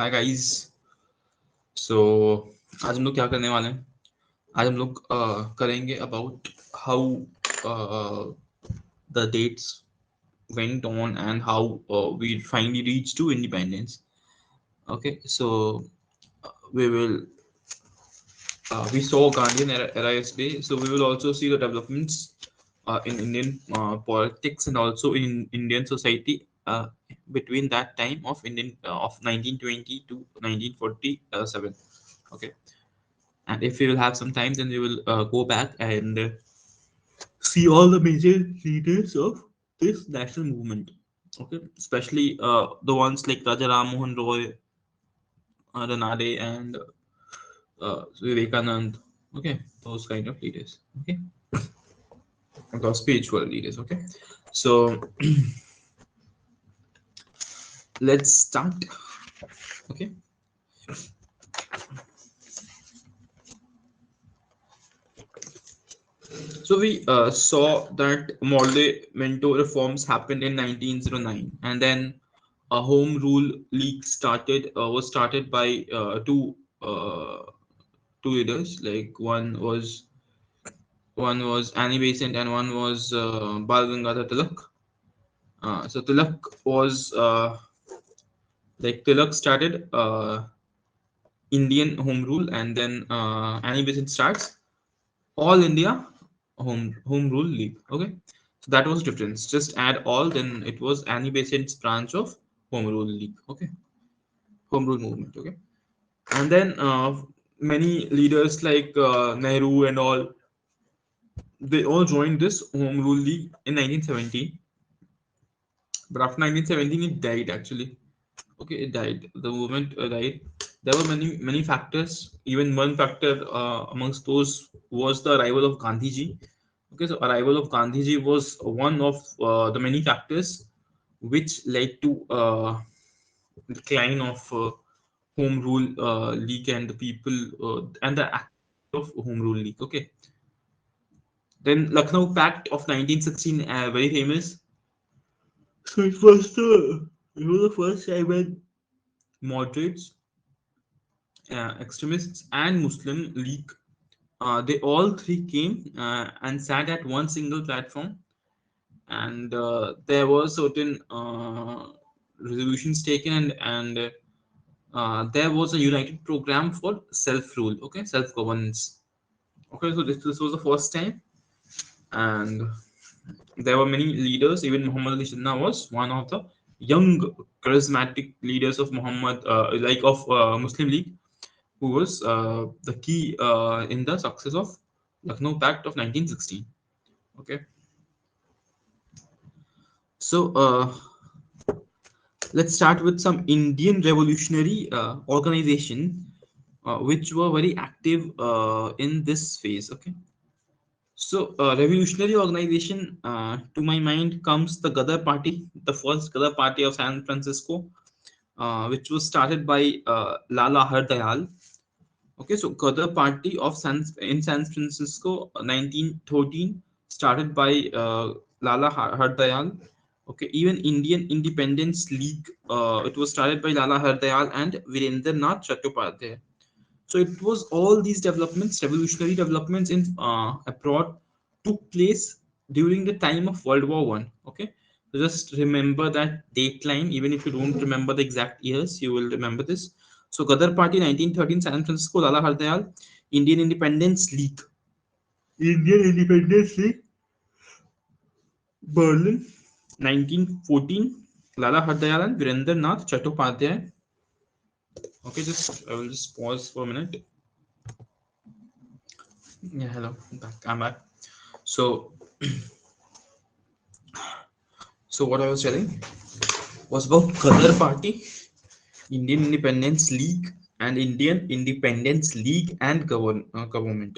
Hi guys. सो आज हम लोग क्या करने वाले हैं? आज हम लोग करेंगे about how the dates went on and how we finally reached to independence. Okay, so we will we saw Gandhian era yesterday, so we will also see the developments in Indian politics and also in Indian society between that time of Indian of 1920 to 1947. Okay, and if we will have some time, then we will go back and see all the major leaders of this national movement. Okay, especially the ones like Raja Ram Mohan Roy, Ranade, and Vivekanand. Okay, those kind of leaders. Okay, those spiritual leaders. Okay, so let's start. Okay, so we saw that Molde-Mento reforms happened in 1909, and then a home rule league was started by uh, two leaders. Like one was Annie Besant and one was Bal Gangadhar Tilak. So Tilak was Tilak started Indian Home Rule, and then Annie Besant starts All India Home Rule League. Okay, so that was difference. Just add all, then it was Annie Besant's branch of Home Rule League. Okay, Home Rule movement. Okay, and then many leaders like Nehru and all, they all joined this Home Rule League in 1917. But after 1917, it died actually. Okay, it died. The movement died. There were many factors. Even one factor amongst those was the arrival of Gandhiji. Okay, so arrival of Gandhiji was one of the many factors which led to decline of Home Rule League and the people and the act of Home Rule League. Okay, then Lucknow Pact of 1916, very famous. So it was the first time when moderates, extremists, and Muslim League, they all three came and sat at one single platform, and there were certain resolutions taken, and there was a united program for self-rule. Okay, self-governance. Okay, so this was the first time, and there were many leaders. Even Muhammad Ali Jinnah was one of the young, charismatic leaders of Muslim League, who was the key in the success of Lucknow Pact of 1916. Okay, so let's start with some Indian revolutionary organization which were very active in this phase. Okay, so revolutionary organization to my mind comes the Gadar Party, the first Gadar Party of San Francisco, which was started by Lala Hardayal. Okay, so Gadar Party of San Francisco, 1913, started by Lala Hardayal. Okay, even Indian Independence League, it was started by Lala Hardayal and Virendranath Chattopadhyay. So it was all these developments, revolutionary developments in abroad, took place during the time of World War One. Okay, so just remember that date line. Even if you don't remember the exact years, you will remember this. So Gadar Party 1913, San Francisco, Lala Hardayal, Indian Independence League. Indian Independence League, Berlin, 1914. Lala Harddayalan, Virender Nath Chattopadhyay. Okay, I will just pause for a minute. Yeah, hello, I'm back. So, what I was telling was about Ghadar Party, Indian Independence League, and Indian Independence League and government.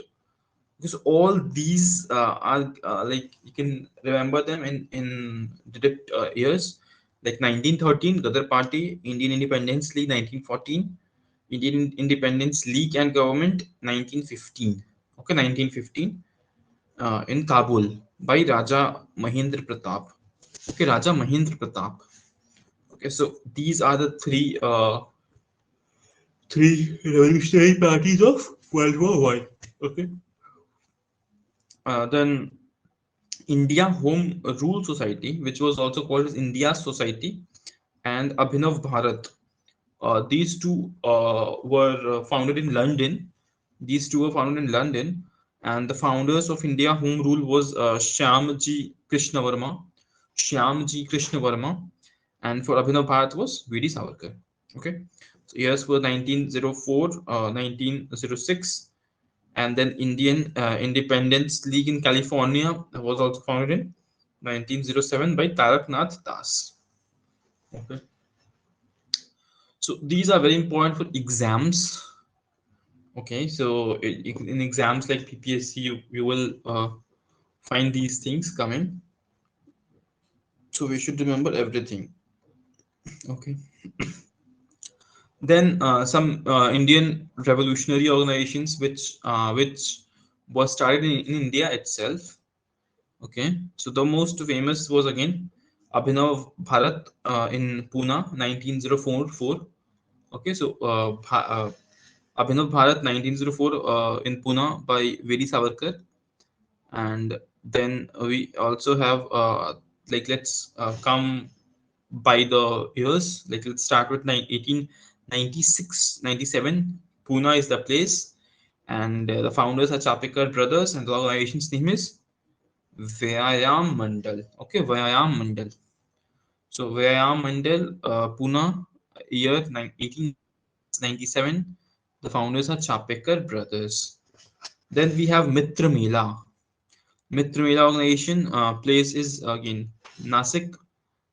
Because all these are like you can remember them in direct years, like 1913 Ghadar Party, Indian Independence League 1914, Indian Independence League and government 1915. Okay, 1915 in Kabul by Raja Mahendra Pratap. Okay, Raja Mahendra Pratap. Okay, so these are the three revolutionary parties of World War One. Okay, then India Home Rule Society, which was also called as India Society, and Abhinav Bharat. These two were founded in London. These two were founded in London, and the founders of India Home Rule was Shyamji Krishna Varma, Shyamji Krishna Varma, and for Abhinav Bharat was V.D. Savarkar. Okay, so years were 1904, 1906, and then Indian Independence League in California was also founded in 1907 by Tarak Nath Das. Okay, so these are very important for exams. Okay, so in exams like PPSC, you will find these things coming. So we should remember everything. Okay. Then some Indian revolutionary organizations which was started in India itself. Okay, so the most famous was again Abhinav Bharat in Pune, 1904. Okay, so Abhinav Bharat 1904 in Pune by V.D. Savarkar, and then we also have like let's come by the years. Like let's start with 1896, 97. Pune is the place, and the founders are Chapekar brothers, and the organization's name is Vyayam Mandal. Okay, Vyayam Mandal. So Vyayam Mandal, Pune, year 1897. The founders are Chapekar brothers. Then we have Mitra Mela. Mitra Mela organization, place is again Nasik,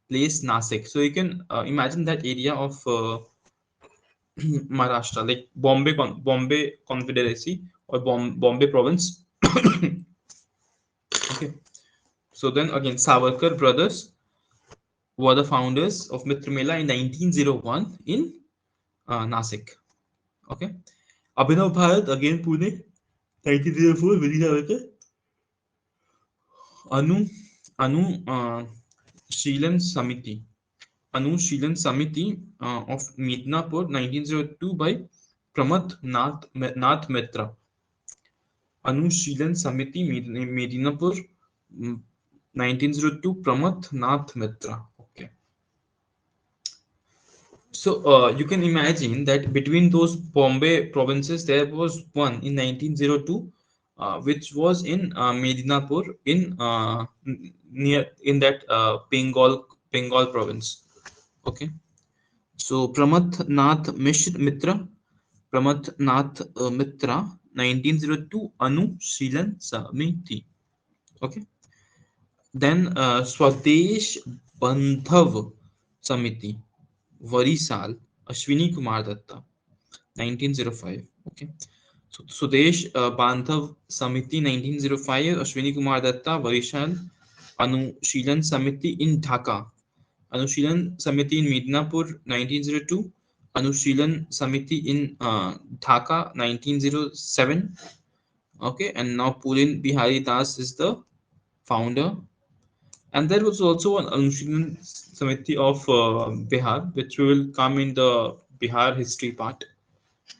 place Nasik. So you can imagine that area of Maharashtra, like Bombay Confederacy or Bombay province. Okay. So then again, Savarkar brothers were the founders of Mitra Mela in 1901 in Nasik. Okay. Abhinav Bharat again Pune, 1904. Very Savarkar. Anu Sheelan Samiti. Anushilhan Samiti of Midnapur 1902 by Pramath Nath Mitra. Anushilhan Samiti Midnapur 1902 Pramath Nath Mitra. Okay. So you can imagine that between those Bombay provinces there was one in 1902 which was in Medinapur in near in that Bengal province. Okay. So Pramath Nath Mitra, Pramath Nath Mitra, 1902 Anushilhan Samiti. Okay. Then Swadesh Bandhav Samiti, Varisal, Ashwini Kumar Datta, 1905. Okay. So Swadesh Bandhav Samiti, 1905, Ashwini Kumar Datta, Varisal, Anushilhan Samiti in Dhaka, Anushilhan Samiti in Midnapur 1902, Anushilhan Samiti in Dhaka 1907. Okay, and now Pulin Bihari Das is the founder. And there was also an Anushilhan Samiti of Bihar, which will come in the Bihar history part.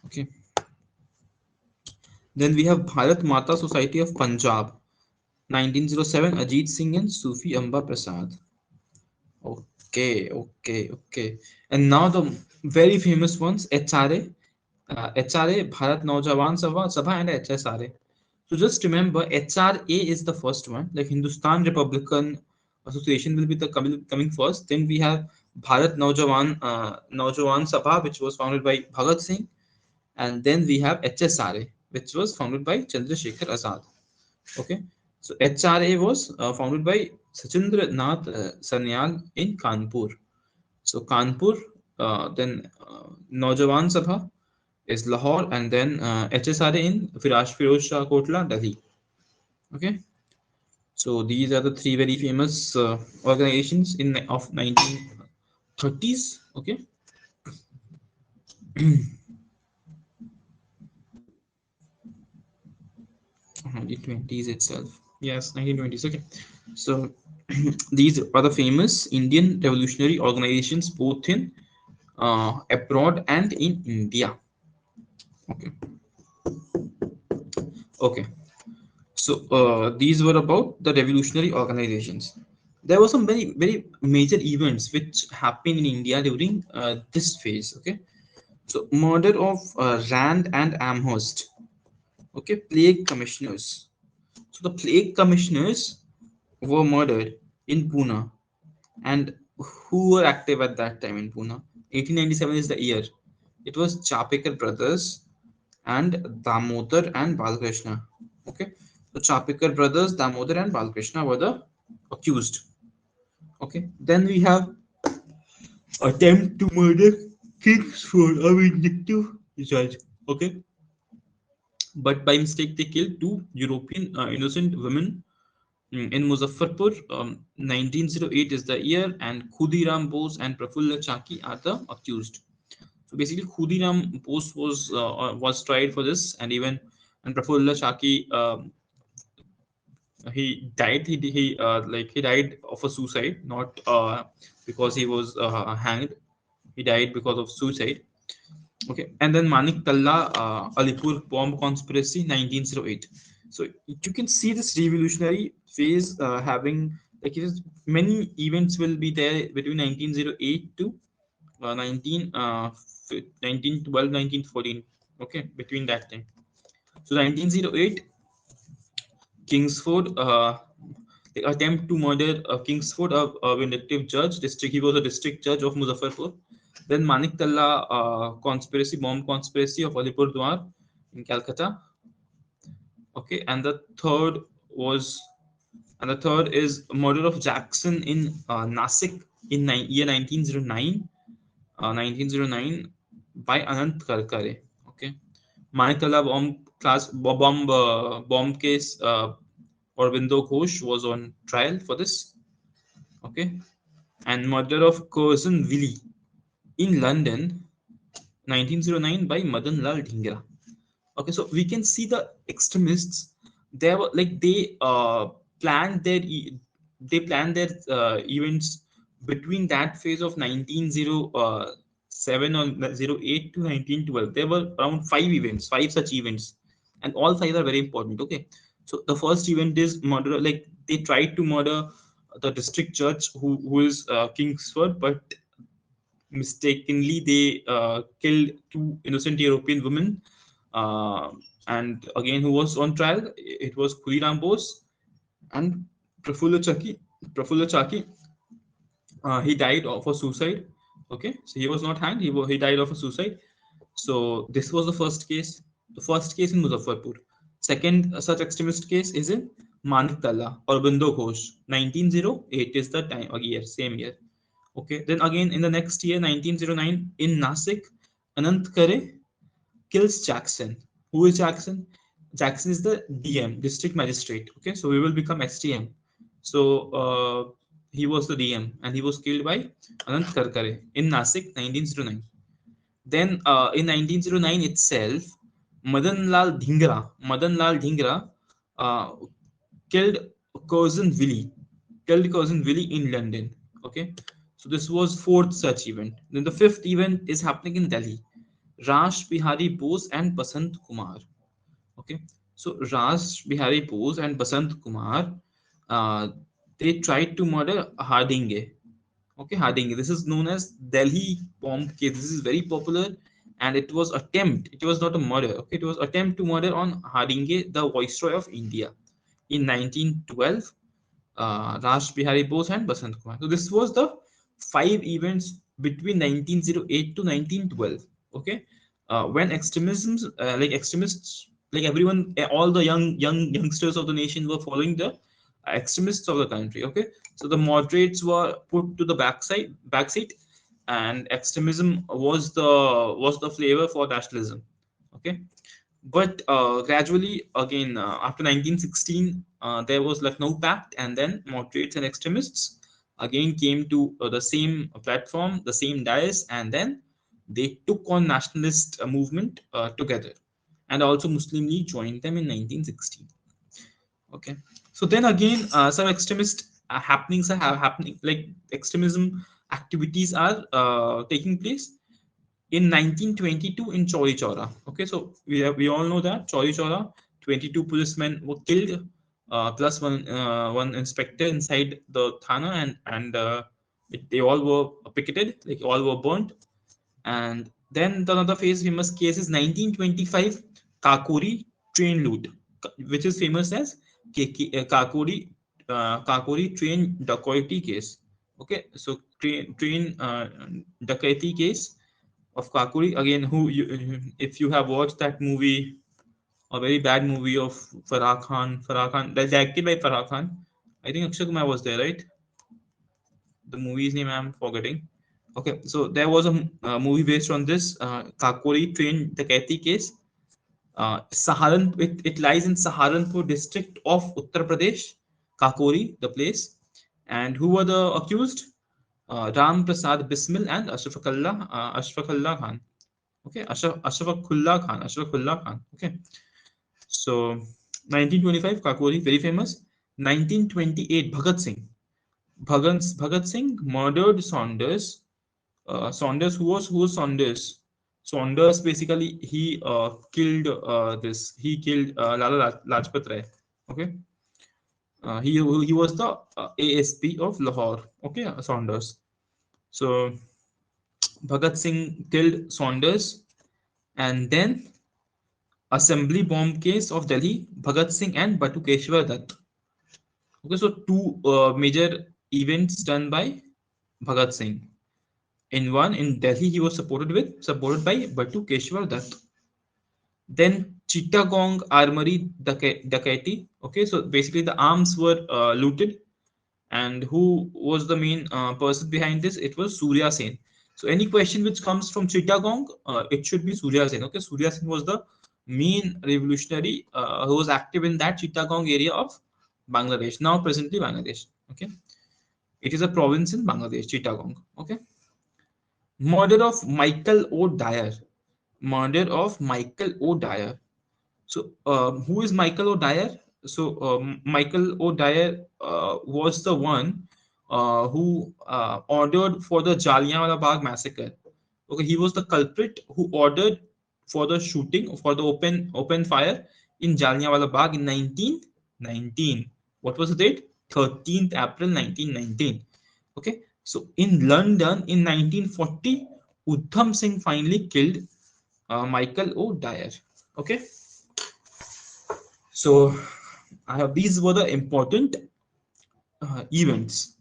Okay. Then we have Bharat Mata Society of Punjab, 1907, Ajit Singh and Sufi Amba Prasad. Okay. And now the very famous ones, HRA, HRA, Bharat Naujawan Sabha and HSRA. So just remember, HRA is the first one. Like Hindustan Republican Association will be the coming first. Then we have Bharat Naujawan Sabha, which was founded by Bhagat Singh, and then we have HSRA, which was founded by Chandrasekhar Azad. Okay, so HRA was founded by Sachindra Nath Sanyal in Kanpur. So Kanpur, then Naujawan Sabha is Lahore, and then HSRA in Firoz Shah Kotla, Delhi. Okay, so these are the three very famous organizations in of 1930s. Okay, 1920s itself. Yes, 1920s. Okay, so these are the famous Indian revolutionary organizations both in abroad and in India. Okay, okay. So these were about the revolutionary organizations. There were some very major events which happened in India during this phase. Okay, so murder of Rand and Amherst. Okay, plague commissioners. So the plague commissioners were murdered in Pune, and who were active at that time in Pune? 1897 is the year. It was Chapekar brothers and Damodar and Balkrishna. Okay, so Chapekar brothers, Damodar and Balkrishna were the accused. Okay, then we have attempt to murder Kingsford, a vindictive judge. Okay, but by mistake they killed two European innocent women in Muzaffarpur. 1908 is the year, and Khudiram Bose and Prafulla Chaki are the accused. So basically, Khudiram Bose was tried for this, and even and Prafulla Chaki he died. He died of a suicide, not because he was hanged. He died because of suicide. Okay, and then Manik Talla, Alipur bomb conspiracy, 1908. So you can see this revolutionary phase having like many events will be there between 1908 to 1912, 1914. Okay, between that time. So 1908, Kingsford, the attempt to murder Kingsford, a vindictive judge. District, he was a district judge of Muzaffarpur. Then Manik Talla conspiracy, bomb conspiracy of Alipurdwar in Calcutta. Okay, was, and the third is murder of Jackson in Nasik in year 1909. 1909 by Anant Karkare. Okay, Manik Talla bomb case. Aurobindo Ghosh was on trial for this. Okay, and murder of Curzon Willie in London, 1909 by Madan Lal Dhingra. Okay, so we can see the extremists. They were like planned their they planned their events between that phase of 1907 or 08 to 1912. There were around five such events, and all five are very important. Okay, so the first event is murder. Like they tried to murder the district judge who is Kingsford, but mistakenly they killed two innocent European women. Uh, and again, who was on trial? It was Khudiram Bose and Prafulla Chaki. Prafulla Chaki, he died of a suicide. Okay, so he was not hanged. He died of a suicide. So this was the first case. The first case in Muzaffarpur. Second such extremist case is in Manik Talla or Bindo Ghosh. 1908 is the time, a year, same year. Okay, then again in the next year, 1909, in Nasik, Anant Kare kills Jackson. Who is Jackson? Jackson is the DM, district magistrate. Okay, so he will become STM. So he was the DM, and he was killed by Anant Karkare in Nasik, 1909. Then in 1909 itself, Madan Lal Dhingra uh, killed cousin Willie, in London. Okay, so this was fourth such event. Then the fifth event is happening in Delhi. Rash Bihari Bose and Basant Kumar. Okay, so Rash Bihari Bose and Basant Kumar, uh, they tried to murder Hardinge. Okay, Hardinge. This is known as Delhi bomb case. This is very popular, and it was attempt. It was not a murder. Okay, it was attempt to murder on Haringe, the Viceroy of India, in 1912. Raj Bihari Bose and Basant Kumar. So this was the 5 events between 1908 to 1912. Okay, when extremisms, like extremists, like everyone, all the youngsters of the nation were following the extremists of the country. Okay, so the moderates were put to the backseat, and extremism was the flavor for nationalism. Okay, but gradually, again, after 1916, there was Lucknow Pact, and then moderates and extremists again came to the same platform, the same dais, and then they took on nationalist movement together. And also Muslim League joined them in 1916. Okay, so then again, some extremist happenings are happening, like extremism activities are taking place in 1922 in Chauri Chaura. Okay, so we all know that Chauri Chaura, 22 policemen were killed, plus one inspector inside the thana, and they all were picketed, like all were burnt. And then the another famous case is 1925 Kakori train loot, which is famous as Kakori train dacoity case. Okay, so train dacoity case of Kakuri again. If you have watched that movie, a very bad movie of Farah Khan, that's acted by Farah Khan. I think Akshay Kumar was there, right? The movie's name I'm forgetting. Okay, so there was a movie based on this Kakuri train Dakati case. It lies in Saharanpur district of Uttar Pradesh, Kakori, the place. And who were the accused? Ram Prasad Bismil and Ashfaqullah Khan. Okay, Ashrafullah Khan. Okay, so 1925 Kakori, very famous. 1928 Bhagat Singh murdered Saunders. Saunders, who was Saunders? Saunders basically he killed this. He killed Lala Lajpat Rai. Okay, he was the ASP of Lahore. Okay, Saunders. So Bhagat Singh killed Saunders, and then assembly bomb case of Delhi, Bhagat Singh and Batukeshwar Dutt. Okay, so two major events done by Bhagat Singh. In one, in Delhi, he was supported by Batukeshwar Dutt. Then Chittagong Armory Dacoity. Okay, so basically the arms were looted, and who was the main person behind this? It was Surya Sen. So any question which comes from Chittagong, it should be Surya Sen. Okay, Surya Sen was the main revolutionary who was active in that Chittagong area of Bangladesh, now presently Bangladesh. Okay, it is a province in Bangladesh, Chittagong. Okay, murder of Michael O. Dyer. Murder of Michael O. Dyer. So, who is Michael O'Dyer? So, Michael O'Dyer was the one who ordered for the Jallianwala Bagh massacre. Okay, he was the culprit who ordered for the shooting, for the open fire in Jallianwala Bagh in 1919. What was the date? 13th April 1919. Okay, so in London in 1940, Udham Singh finally killed Michael O'Dyer. Okay, so these were the important events,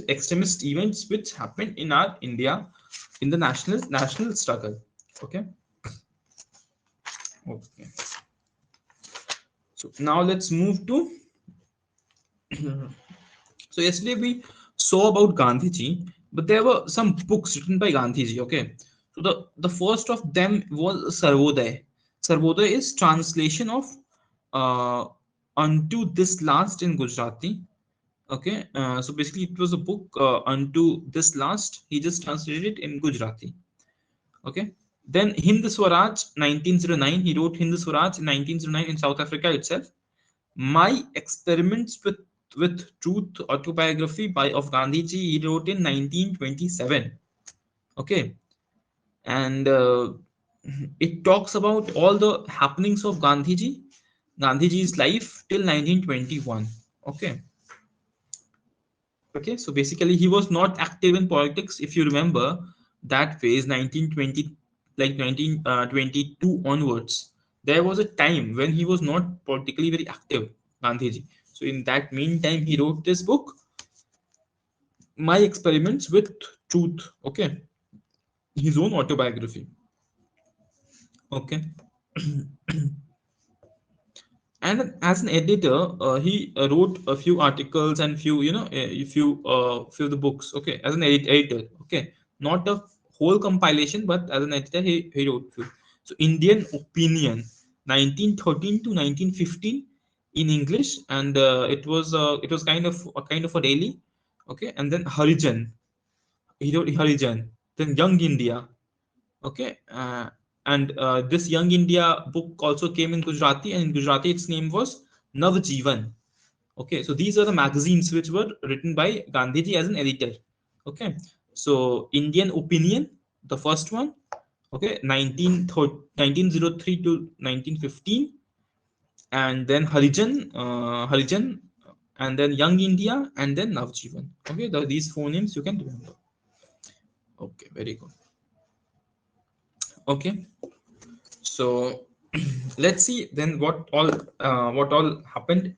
extremist events which happened in our India in the national struggle. Okay. Okay. So now let's move to. So yesterday we saw about Gandhiji, but there were some books written by Gandhiji. Okay. So the first of them was Sarvodaya. Sarvodaya is translation of uh, unto this last in Gujarati. Okay, so basically it was a book unto this last. He just translated it in Gujarati. Okay, then Hind Swaraj 1909. He wrote Hind Swaraj in 1909 in South Africa itself. My experiments with truth autobiography by of Gandhiji. He wrote in 1927. Okay, and it talks about all the happenings of Gandhiji's life till 1921. Okay. Okay, so basically he was not active in politics. If you remember that phase, 1920 like 1922 onwards, there was a time when he was not politically very active, Gandhiji. So in that meantime, he wrote this book, My Experiments with Truth. Okay, his own autobiography. Okay. And as an editor, he wrote a few articles and few, few the books. Okay, as an editor. Okay, not a whole compilation, but as an editor, he wrote few. So Indian Opinion, 1913 to 1915 in English, and it was kind of a daily. Okay, and then Harijan, he wrote Harijan. Then Young India. Okay, and this Young India book also came in Gujarati, and in Gujarati its name was Navjeevan. Okay, so these are the magazines which were written by Gandhiji as an editor. Okay, so Indian Opinion, the first one. Okay, 1903 to 1915, and then Harijan, and then Young India, and then Navjeevan. Okay, these four names you can remember. Okay, very good. Okay, so let's see then what all happened.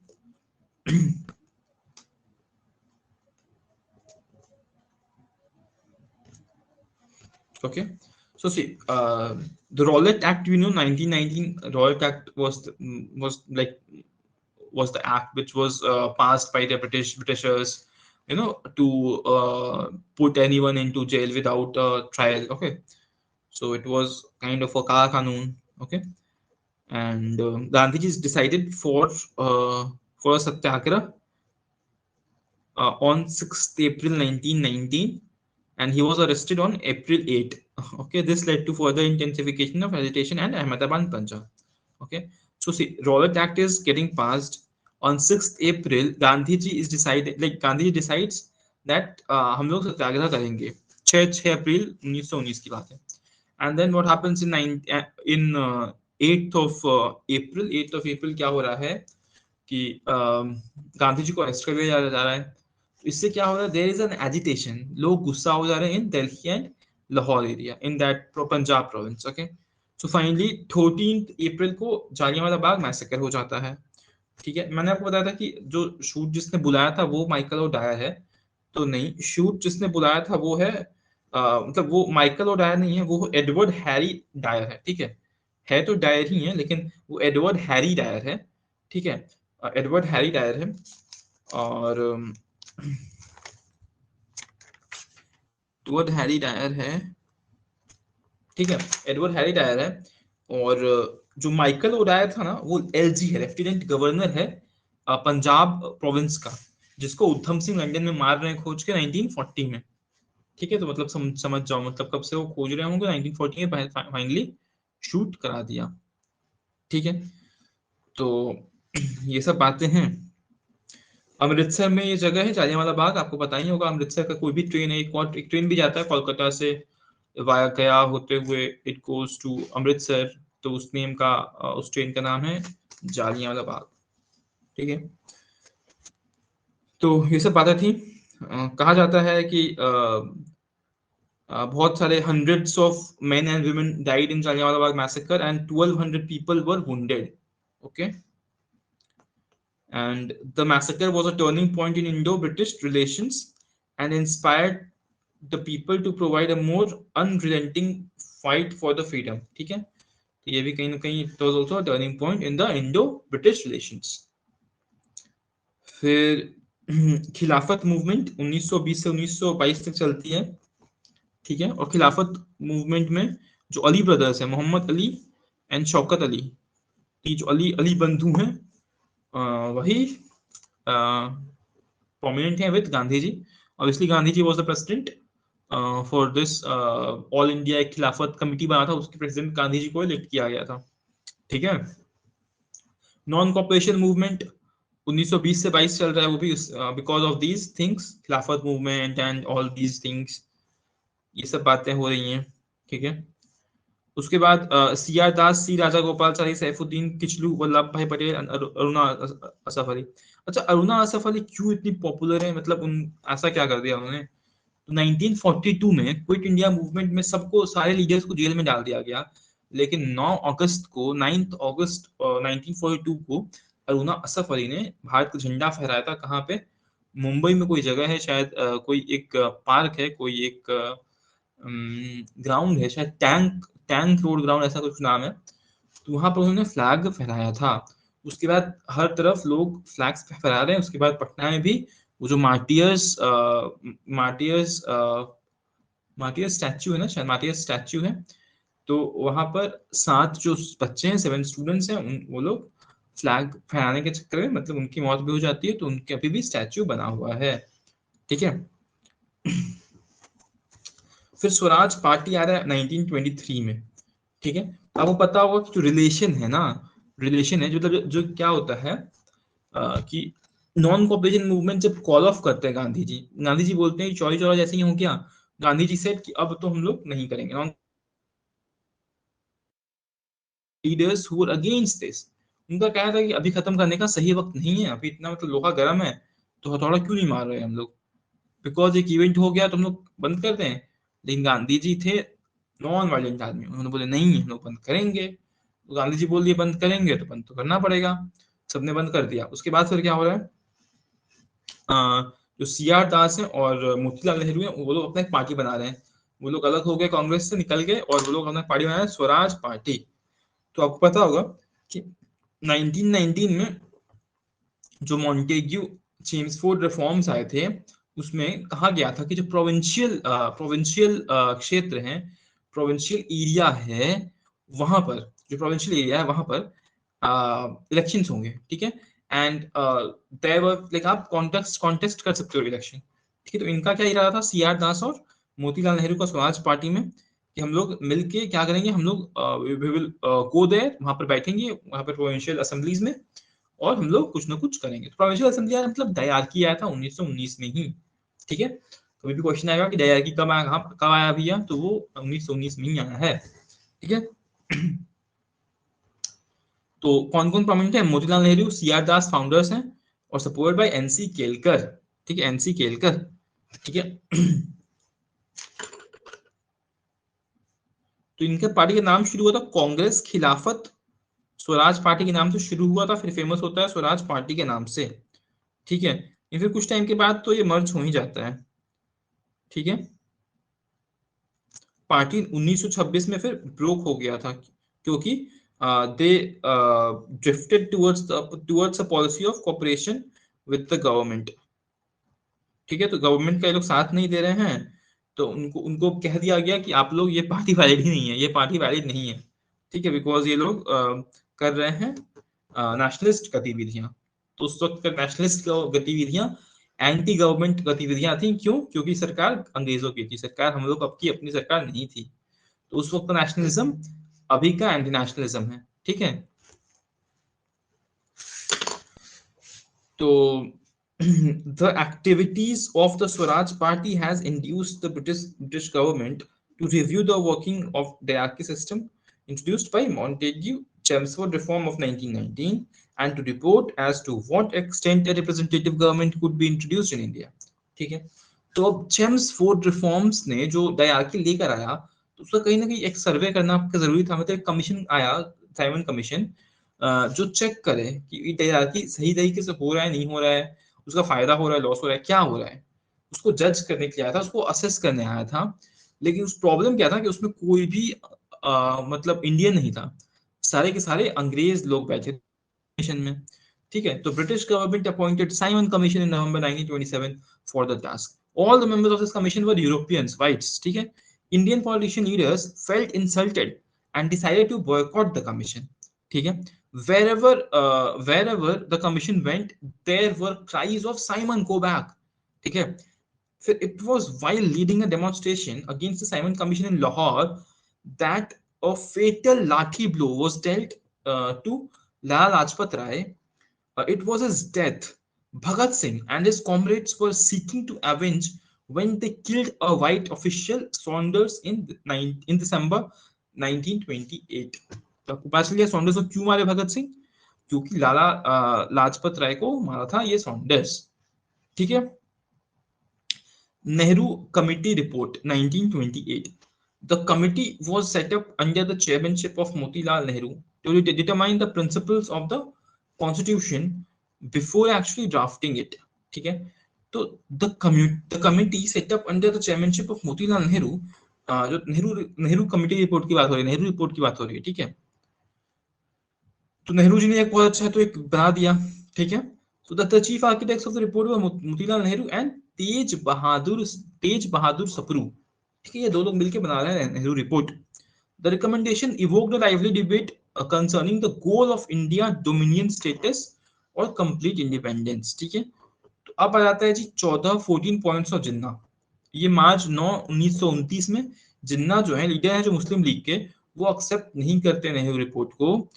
Okay, so see, the Rowlatt Act, 1919 Rowlatt Act was the act which was passed by the Britishers, to put anyone into jail without a trial. Okay, so it was kind of a Kala Kanun. Okay, and Gandhiji decided for a satyagraha on 6th April 1919, and he was arrested on April 8. Okay, this led to further intensification of agitation and Ahmedabad, Punjab. Okay, so see, Rowlatt Act is getting passed on 6th April. Gandhiji decides that हम लोग सत्याग्रह करेंगे 6 अप्रैल 1919 की बात है. And then what happens in 8th of April, 8th of April क्या हो रहा है कि गांधी जी को अरेस्ट कर लिया जा रहा है. इससे क्या हो रहा है, देयर इज एन एजिटेशन, लोग गुस्सा हो जा रहे हैं in Delhi and Lahore area in that Punjab province. Okay, so finally 14 April को जालियांवाला बाग मैसेकर हो जाता है. ठीक है, मैंने आपको बताया था कि जो शूट जिसने बुलाया था वो माइकल ओडायर है, तो नहीं, शूट जिसने बुलाया था वो है मतलब वो माइकल ओडायर नहीं है, वो एडवर्ड हैरी डायर है. ठीक है तो डायर ही है, लेकिन वो एडवर्ड हैरी डायर है. ठीक है, एडवर्ड हैरी डायर है. और एडवर्ड हैरी डायर है. ठीक है, एडवर्ड हैरी डायर है. और जो माइकल ओडायर था ना, वो एलजी है, लेफ्टिनेंट गवर्नर है पंजाब प्रोविंस का, जिसको उधम सिंह लंदन में मार रहे हैं खोज के 1940 में. ठीक है, तो मतलब समझ जाओ मतलब कब से वो खोज रहे होंगे, 1940 में फाइनली शूट करा दिया. ठीक है, तो ये सब बातें हैं. अमृतसर में ये जगह है जालियांवाला बाग, आपको पता ही होगा. अमृतसर का कोई भी ट्रेन है, एक ट्रेन भी जाता है कोलकाता से वाया गया होते हुए, इट गोज टू अमृतसर, तो उस ट्रेन का नाम है जालियांवाला बाग. ठीक है, तो ये सब बातें थी. कहा जाता है कि बहुत सारे hundreds of men and women died in Jallianwala Bagh massacre and 1200 people were wounded. Okay, and the massacre was a turning point in Indo-British relations and inspired the people to provide a more unrelenting fight for the freedom. ठीक है, तो ये भी कहीं ना कहीं it was also a turning point in the Indo-British relations. फिर खिलाफत मूवमेंट 1920 से 1922 तक चलती है. ठीक है, और खिलाफत मूवमेंट में जो अली ब्रदर्स है, मोहम्मद अली एंड शौकत अली, ये जो अली बंधु हैं, वही प्रोमिनेंट है with Gandhi ji. Obviously Gandhi ji was the president for this all India. एक खिलाफत कमेटी बना था, उसके प्रेसिडेंट गांधी जी को इलेक्ट किया गया था. ठीक है, नॉन कॉपरेशन मूवमेंट 1920 से 22 चल रहा है, वो भी बिकॉज ऑफ दीज थिंग्स, खिलाफत movement and all these things, ये सब बातें हो रही हैं. ठीक है, उसके बाद सी आर दास, सी राजा गोपाल चारी, सैफुद्दीन किचलू, वल्लभ भाई पटेल, अरुणा असफ अली. अच्छा, अरुणा असफ अली क्यों इतनी पॉपुलर है, मतलब ऐसा क्या कर दिया उन्होंने तो 1942 में क्विट इंडिया मूवमेंट में सबको, सारे लीडर्स को जेल में डाल दिया गया, लेकिन 9 अगस्त को 9 अगस्त 1942 को अरुणा असफ अली ने भारत का झंडा फहराया था। कहाँ पे? मुंबई में कोई जगह है शायद, कोई एक पार्क है, कोई एक ग्राउंड है शायद, टैंक टैंक रोड ग्राउंड ऐसा कुछ नाम है। तो वहां पर उन्होंने फ्लैग फहराया था। उसके बाद हर तरफ लोग फ्लैग्स फहरा रहे हैं। उसके बाद पटना में भी वो जो मार्टियर्स मार्टियर्स स्टैच्यू है ना, शायद मार्टियर्स स्टैच्यू है, तो वहां पर 7 जो बच्चे हैं, 7 स्टूडेंट्स हैं, वो लोग फ्लैग फहराने के चक्कर में, मतलब उनकी मौत भी हो जाती है, तो उनके अभी भी स्टैच्यू बना हुआ है। ठीक है। फिर स्वराज पार्टी आ रहा है 1923 में। ठीक है। आपको पता होगा कि जो रिलेशन है ना, रिलेशन है जो, मतलब जो क्या होता है कि नॉन कॉपरेशन मूवमेंट जब कॉल ऑफ करते हैं गांधी जी बोलते हैं कि चौरी चौरा जैसे ही हो गया, गांधी जी सेड कि अब तो हम लोग नहीं करेंगे। Non leaders who were against this, उनका कहना था कि अभी खत्म करने का सही वक्त नहीं है, अभी इतना मतलब लोहा गर्म है, तो हथौड़ा क्यों नहीं मार रहे हम लोग, बिकॉज एक इवेंट हो गया तो हम लोग बंद कर दें। लेकिन गांधी जी थे नॉन वायलेंट आदमी, उन्होंने बोले नहीं हम लोग बंद करेंगे। तो गांधी जी बोल दिए बंद करेंगे तो बंद तो करना पड़ेगा। सबने बंद कर दिया। उसके बाद फिर क्या हो रहा है, जो सी आर दास है और मोतीलाल नेहरू है, वो लोग अपना एक पार्टी बना रहे हैं। वो लोग अलग हो गए, कांग्रेस से निकल गए, और वो लोग अपना पार्टी बना रहे हैं, स्वराज पार्टी। तो आपको पता होगा कि 1919 में जो मॉन्टेग्यू चेम्सफोर्ड रिफॉर्म्स आए थे, उसमें कहा गया था कि जो प्रोविंशियल क्षेत्र हैं, प्रोविंशियल एरिया है, वहां पर, जो प्रोविंशियल एरिया है वहां पर इलेक्शंस होंगे। ठीक है। एंड देयर लाइक आप कॉन्टेस्ट कॉन्टेस्ट कर सकते हो इलेक्शन। ठीक है। तो इनका क्या इरादा था, सी आर दास और मोतीलाल नेहरू का स्वराज पार्टी में, कि हम लोग मिलके क्या करेंगे, हम लोग वी विल गो देयर, वहां पर बैठेंगे वहां पर प्रोविंशियल असेंबलीज में, और हम लोग कुछ ना कुछ करेंगे। तो प्रोविंशियल असेंबली आया मतलब डायरकी आया था 1919 में ही। ठीक है। कभी भी क्वेश्चन आएगा कि डायरकी कब आया, कब आया भैया, तो वो 1919 में ही आया है। ठीक है। तो कौन कौन प्रोमिनेंट है, मोतीलाल नेहरू, सी आर दास फाउंडर्स हैं, और सपोर्टेड बाय एनसी केलकर। ठीक है, एनसी केलकर। ठीक है। तो इनके पार्टी का नाम शुरू हुआ था कांग्रेस खिलाफत स्वराज पार्टी के नाम से शुरू हुआ था, फिर फेमस होता है स्वराज पार्टी के नाम से। ठीक है। फिर कुछ टाइम के बाद तो ये मर्ज हो ही जाता है। ठीक है। पार्टी 1926 में फिर ब्रोक हो गया था, क्योंकि they drifted towards a policy of cooperation with the government. ठीक है। तो गवर्नमेंट का ये लोग साथ नहीं दे रहे हैं, तो उनको उनको कह दिया गया कि आप लोग, ये पार्टी वैलिड ही नहीं है, ये पार्टी वैलिड नहीं है। ठीक है। बिकॉज ये लोग कर रहे हैं नेशनलिस्ट गतिविधियां। तो उस वक्त का नेशनलिस्ट गतिविधियां एंटी गवर्नमेंट गतिविधियां थी। क्यों? क्योंकि सरकार अंग्रेजों की थी, सरकार हम लोग की अपनी सरकार नहीं थी। तो उस वक्त का नेशनलिज्म अभी का एंटी नेशनलिज्म है। ठीक है। तो the activities of the Swaraj Party has induced the British government to review the working of the hierarchy system introduced by Montagu Chelmsford Reform of 1919, and to report as to what extent a representative government could be introduced in India. ठीक है। तो अब Chelmsford reforms ने जो dyarchy लेकर आया, तो उसका कहीं ना कहीं एक सर्वे करना आपका जरूरी था। मतलब एक कमीशन आया, साइमन कमीशन, जो चेक करे कि डायरकी सही तरीके से हो रहा है, नहीं हो रहा है, उसका फायदा हो रहा है, लॉस हो रहा है, क्या हो रहा है, उसको जज करने के लिए आया था, उसको असेस करने आया था। लेकिन उस प्रॉब्लम क्या था कि उसमें कोई भी मतलब इंडियन नहीं था, सारे के सारे अंग्रेज लोग बैठे कमीशन में। ठीक है। तो British government appointed Simon commission in November 1927 for the task. All the members of this commission were Europeans, whites. ठीक है। Indian politician leaders felt insulted and decided to boycott the commission. ठीक है। wherever the commission went, there were cries of Simon, go back. ठीक है। फिर it was while leading a demonstration against the Simon Commission in Lahore that a fatal lathi blow was dealt to Lala Lajpat Rai. It was his death. Bhagat Singh and his comrades were seeking to avenge when they killed a white official, Saunders, in December 1928. तो आपको पता चल गया Saunders को क्यों मारे भगत सिंह, क्योंकि लाला लाजपत राय को मारा था ये सॉन्डर्स। ठीक है। Nehru Committee Report 1928. The committee was set up under the chairmanship of Motilal Nehru to determine the principles of the constitution before actually drafting it. ठीक है, तो the committee set up under the chairmanship of Motilal Nehru, जो Nehru committee report की बात हो रही है, Nehru report की बात हो रही है, ठीक है। तो नेहरू जी ने एक बहुत अच्छा तो एक बना दिया, ठीक है। So the chief architects of the report were Motilal Nehru and तेज बहादुर सप्रू, ठीक है, ये दो लोग मिलकर बना रहे हैं Nehru report. The recommendation evoked a lively debate concerning the goal of India dominion status और complete independence, ठीक है। तो अब आ जाता है जी 14 पॉइंट्स ऑफ जिन्ना। ये मार्च 9 1929 में जिन्ना जो है लीडर है जो मुस्लिम लीग के, वो एक्सेप्ट नहीं करते नेहरू रिपोर्ट को,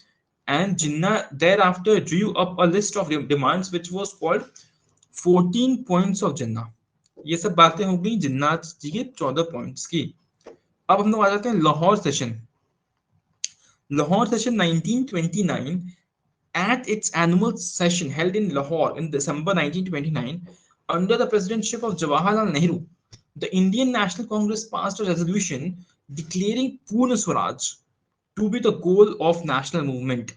and Jinnah thereafter drew up a list of demands which was called 14 points of Jinnah। ये सब बातें हो गई जिन्ना जी के 14 पॉइंट्स की। अब हम लोग आ जाते हैं Lahore session. Lahore session 1929, at its annual session held in Lahore in December 1929 under the presidency of Jawaharlal Nehru, the Indian National Congress passed a resolution declaring Purna Swaraj to be the goal of national movement,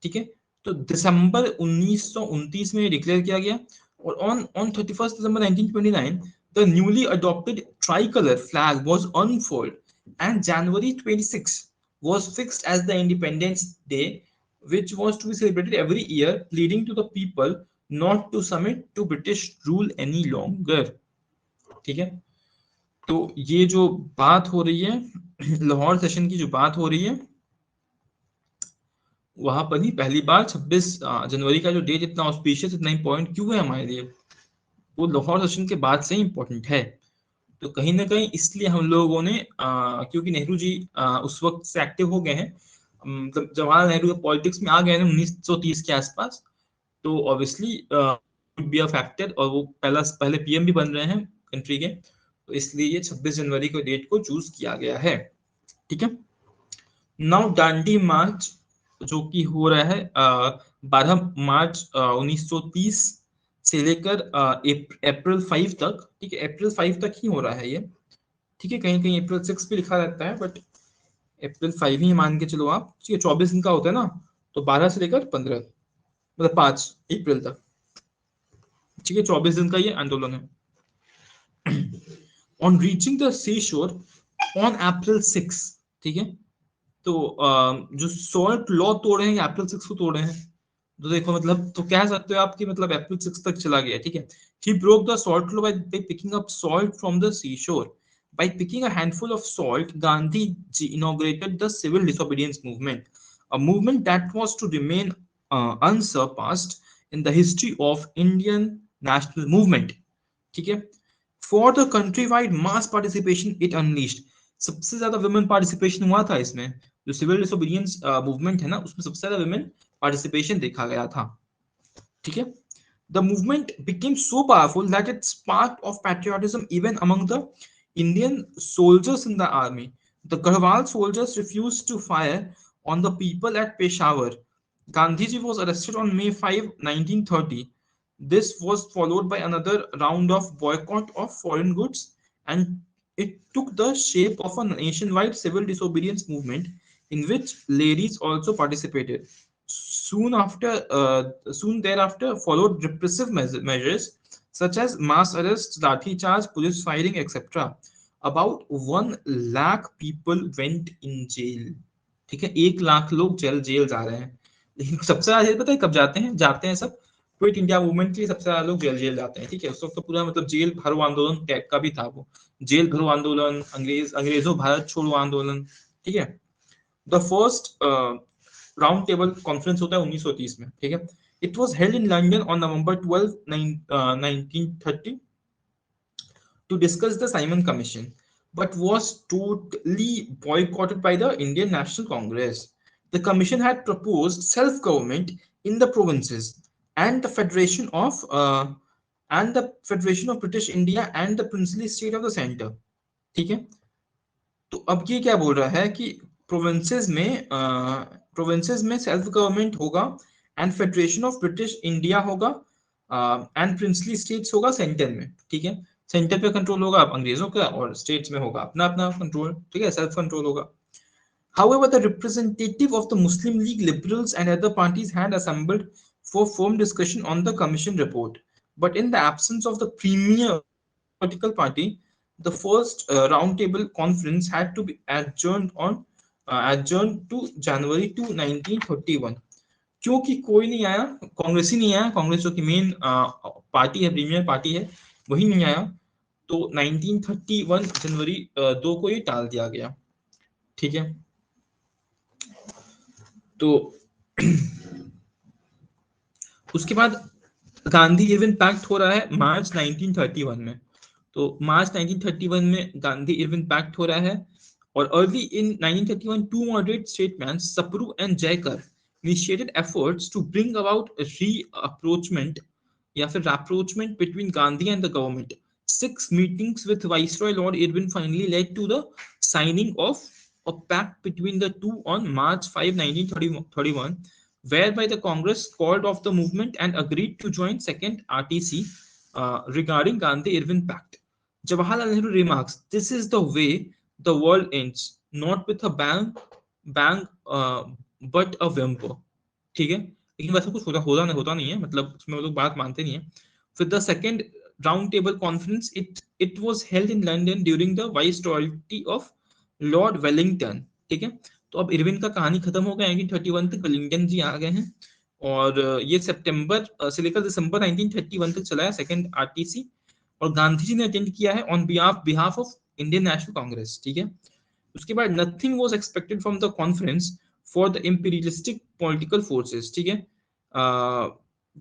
ठीक है। तो दिसंबर 1929 में declare किया गया, और on 31st December 1929 the newly adopted tricolor flag was unfurled and January 26 was fixed as the Independence Day, which was to be celebrated every year, pleading to the people not to submit to British rule any longer, ठीक है। तो ये जो बात हो रही है Lahore session की जो बात हो रही है, वहां पर ही पहली बार 26 जनवरी का जो डेट इतना ऑस्पिशियस, इतना इंपॉर्टेंट क्यों है हमारे लिए, वो लाहौर सेशन के बाद से इंपॉर्टेंट है। तो कहीं ना कहीं इसलिए हम लोगों ने क्योंकि नेहरू जी उस वक्त से एक्टिव हो गए हैं, मतलब जवाहरलाल नेहरू पॉलिटिक्स में आ गए हैं 1930 के आसपास, तो ऑब्वियसली बी अ फैक्टर, और वो पहले पीएम भी बन रहे हैं कंट्री के, तो इसलिए ये 26 जनवरी को डेट को चूज किया गया है, ठीक है। नाउ डांडी मार्च जो कि हो रहा है 12 मार्च 1930 से लेकर अप्रैल 5 तक, ठीक है, अप्रैल 5 तक ही हो रहा है ये, ठीक है। कहीं कहीं अप्रैल 6 भी लिखा रहता है, बट अप्रैल 5 ही मान के चलो आप, ठीक है। 24 दिन का होता है ना, तो 12 से लेकर 15 मतलब 5 अप्रैल तक, ठीक है, 24 दिन का ये आंदोलन है। ऑन रीचिंग द सी शोर ऑन अप्रैल 6, ठीक है। तो जो सॉल्ट लॉ तोड़े हैं अप्रैल 6 को तोड़े हैं, तो देखो मतलब, तो कह सकते हो आप कि मतलब अप्रैल 6 तक चला गया, ठीक है। He broke the salt law by picking up salt from the seashore. By picking a handful of salt, Gandhi inaugurated the civil disobedience movement, a movement that was to remain unsurpassed in the history of Indian national movement, ठीक है। For the countrywide mass participation it unleashed, सबसे ज्यादा women participation हुआ था इसमें, जो civil disobedience movement है ना, उसमें सबसे ज्यादा women participation देखा गया था, ठीक है। The movement became so powerful that it sparked of patriotism even among the Indian soldiers in the army. The Garhwal soldiers refused to fire on the people at Peshawar. Gandhiji was arrested on May 5, 1930. This was followed by another round of boycott of foreign goods, and it took the shape of a nationwide civil disobedience movement in which ladies also participated. Soon thereafter followed repressive measures such as mass arrests, lathi charge, police firing, etc. About 1 lakh people went in jail, ठीक है। 1 लाख लोग jail जा रहे हैं, लेकिन सबसे ज्यादा jail पता है कब जाते हैं सब क्विट इंडिया मूवमेंट के लिए सबसे ज्यादा लोग जेल जाते हैं, ठीक है। उस वक्त तो पूरा मतलब जेल भरो आंदोलन टाइप का भी था वो, जेल भरो आंदोलन, अंग्रेजों भारत छोड़ो आंदोलन, ठीक है। The first round table conference होता है 1930 में, ठीक है। It was held in London on November 12, 1930 to discuss the Simon Commission, but was totally boycotted by the Indian National Congress. The commission had proposed self-government in the provinces and the Federation of British India and the princely state of the center, ठीक है। तो अब ये क्या बोल रहा है कि प्रोविंसेस में सेल्फ गवर्नमेंट होगा, and federation of British India होगा, एंड प्रिंसली स्टेट्स होगा सेंटर में, ठीक है। सेंटर पे कंट्रोल होगा अंग्रेजों का और स्टेट्स में होगा अपना अपना कंट्रोल, ठीक है, सेल्फ कंट्रोल होगा. However, the representative of the Muslim League, liberals, and other parties had assembled for firm discussion on the commission report. But in the absence of the premier political party, the first roundtable conference had to be adjourned to January to 1931. क्योंकि कोई नहीं आया, कांग्रेस ही नहीं आया, कांग्रेस जो कि main party है, premiere party है, वही नहीं आया, तो 1931 जनवरी 2 को ये टाल दिया गया. ठीक है, तो उसके बाद गांधी इरविन पैक्ट हो रहा है मार्च 1931 में. तो मार्च 1931 में गांधी इरविन पैक्ट हो रहा है. और early in 1931 two moderate statesman Sapru and Jayakar initiated efforts to bring about a reapproachment या फिर rapprochement between Gandhi and the government. 6 meetings with Viceroy Lord Irwin finally led to the signing of a pact between the two on March 5, 1931, whereby the Congress called off the movement and agreed to join second RTC regarding Gandhi-Irwin Pact. Jawaharlal Nehru remarks, "This is the way the world ends, not with a bang, but a whimper." ठीक है, लेकिन वैसा कुछ होता नहीं है, मतलब उसमें वो लोग बात मानते नहीं है. With the second round table conference, it was held in London during the viceroyalty of Lord Wellington. ठीक है, तो अब इरविन का कहानी खत्म हो गया. 1931 तक वेलिंगटन जी आ गए हैं और ये सितंबर से लेकर दिसंबर 1931 तक चला है सेकंड आरटीसी. और गांधी जी ने अटेंड किया है on behalf of Indian national Congress. ठीक है, उसके बाद nothing was expected from the conference for the imperialistic political forces. ठीक है,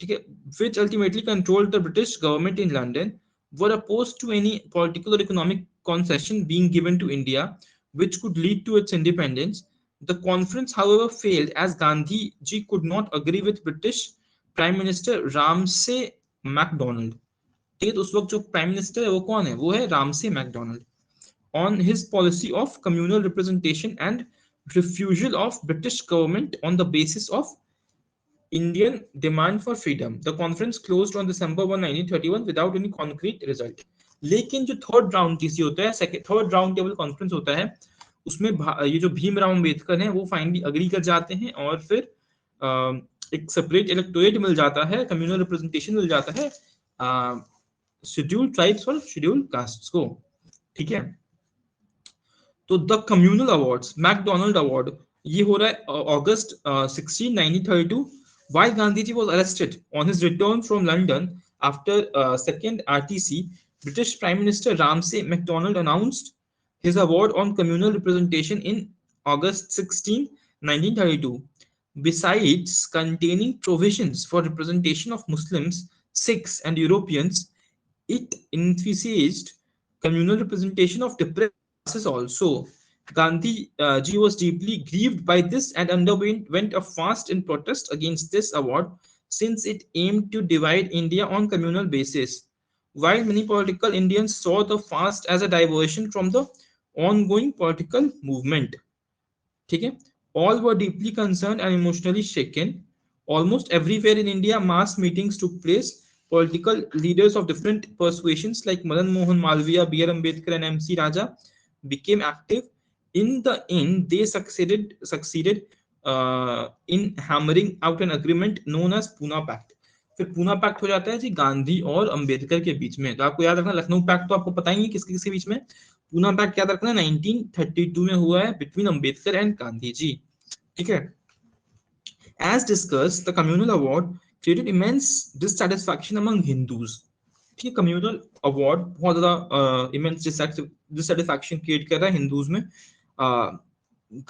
ठीक है, which ultimately controlled the British government in London, were opposed to any political or economic concession being given to India, which could lead to its independence. The conference, however, failed as Gandhi ji could not agree with British Prime Minister Ramsay MacDonald. ठीक है, तो उस वक्त जो prime minister है वो कौन है? वो है Ramsay McDonald. On his policy of communal representation and refusal of British government on the basis of Indian demand for freedom. The conference closed on December 1, 1931 without any concrete result. लेकिन जो third round TC होता है, third round table conference होता है, उसमें ये जो भीमराव अम्बेडकर हैं वो फाइनली अग्री कर जाते हैं और फिर एक सेपरेट इलेक्टोरेट मिल जाता है, कम्युनल रिप्रेजेंटेशन मिल जाता है शेड्यूल्ड ट्राइब्स और शेड्यूल्ड कास्ट्स को. ठीक है, तो the communal awards, MacDonald award, ये हो रहा है अगस्त 16, 1932. While Gandhiji was arrested on his return from London after second RTC, British Prime Minister Ramsay MacDonald announced his award on communal representation in August 16, 1932. Besides containing provisions for representation of Muslims, Sikhs, and Europeans, it emphasized communal representation of depressed classes also. Gandhi ji was deeply grieved by this and underwent a fast in protest against this award, since it aimed to divide India on communal basis. While many political Indians saw the fast as a diversion from the ongoing political movement, ठीक है, all were deeply concerned and emotionally shaken. Almost everywhere in India, mass meetings took place. Political leaders of different persuasions like Madan Mohan Malviya, B.R. Ambedkar, and M.C. Raja became active. In the end, they succeeded in hammering out an agreement known as Pune Pact. फिर Poona pact हो जाता है जी गांधी और अंबेडकर के बीच में. तो आपको याद रखना, लखनऊ पैक्ट तो आपको पता ही है किसके किसके बीच में. पूना पैक्ट याद रखना 1932 में हुआ है बिटवीन अंबेडकर एंड गांधी जी. ठीक है, as discussed, the communal award created immense dissatisfaction among Hindus. ठीक है, कम्युनल अवार्ड बहुत ज्यादा इमेंस डिससैटिस्फैक्शन क्रिएट कर रहा है हिंदूज में.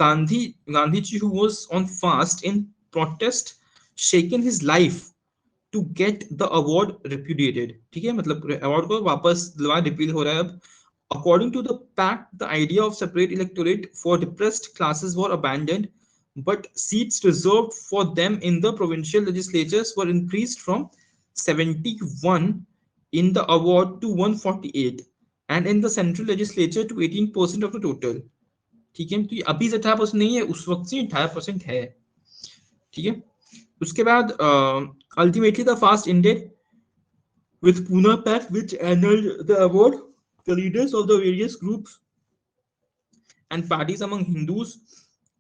Gandhi ji who was on fast in protest shaken his life to get the award repudiated. ठीक है, मतलब अवार्ड को वापस रिपील हो रहा है अब. According to the pact, the idea of separate electorate for depressed classes were abandoned, but seats reserved for them in the provincial legislatures were increased from 71 in the award to 148 and in the central legislature to 18% of the total. ठीक है, तो ये अभी 18% नहीं है, उस वक्त से 18% है. ठीक है, उसके बाद ultimately the fast ended with Pune Pact, which annulled the award. The leaders of the various groups and parties among Hindus